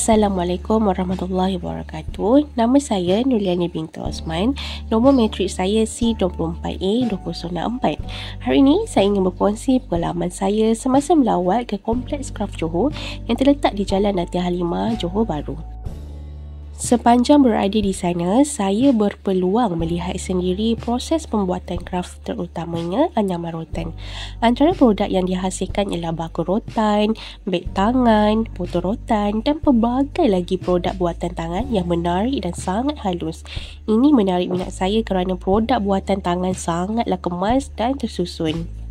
Assalamualaikum warahmatullahi wabarakatuh. Nama saya Nuliani binti Osman. Nombor matrik saya C24A204. Hari ini saya ingin berkongsi pengalaman saya semasa melawat ke Kompleks Kraft Johor yang terletak di Jalan Datin Halimah, Johor Bahru. Sepanjang berada di sana, saya berpeluang melihat sendiri proses pembuatan kraft, terutamanya anyaman rotan. Antara produk yang dihasilkan ialah bako rotan, beg tangan, botol rotan dan pelbagai lagi produk buatan tangan yang menarik dan sangat halus. Ini menarik minat saya kerana produk buatan tangan sangatlah kemas dan tersusun.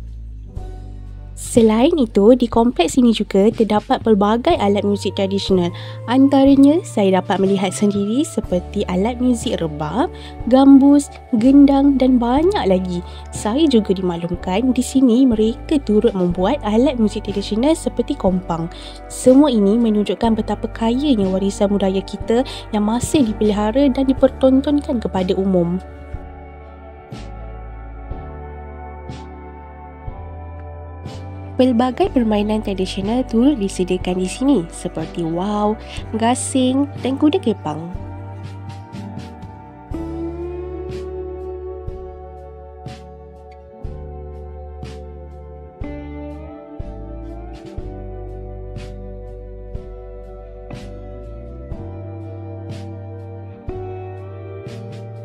Selain itu, di kompleks ini juga terdapat pelbagai alat muzik tradisional. Antaranya, saya dapat melihat sendiri seperti alat muzik rebab, gambus, gendang dan banyak lagi. Saya juga dimaklumkan di sini mereka turut membuat alat muzik tradisional seperti kompang. Semua ini menunjukkan betapa kayanya warisan budaya kita yang masih dipelihara dan dipertontonkan kepada umum. Pelbagai permainan tradisional turut disediakan di sini seperti waw, gasing dan kuda kepang.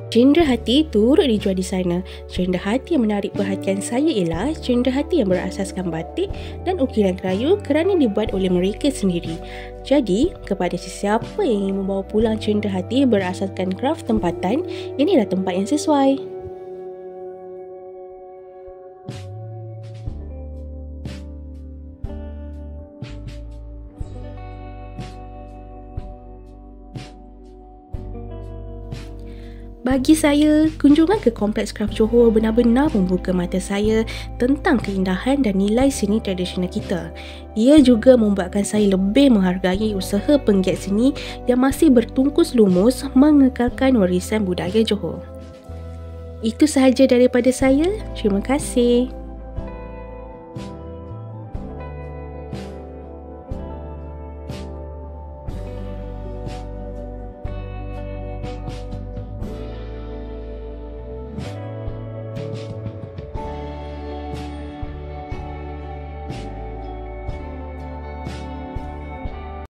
Cenderahati turut dijual di sana. Cenderahati yang menarik perhatian saya ialah cenderahati yang berasaskan batik dan ukiran kayu kerana dibuat oleh mereka sendiri. Jadi, kepada sesiapa yang ingin membawa pulang cenderahati berasaskan kraft tempatan, inilah tempat yang sesuai. Bagi saya, kunjungan ke Kompleks Kraft Johor benar-benar membuka mata saya tentang keindahan dan nilai seni tradisional kita. Ia juga membuatkan saya lebih menghargai usaha penggiat seni yang masih bertungkus lumus mengekalkan warisan budaya Johor. Itu sahaja daripada saya. Terima kasih.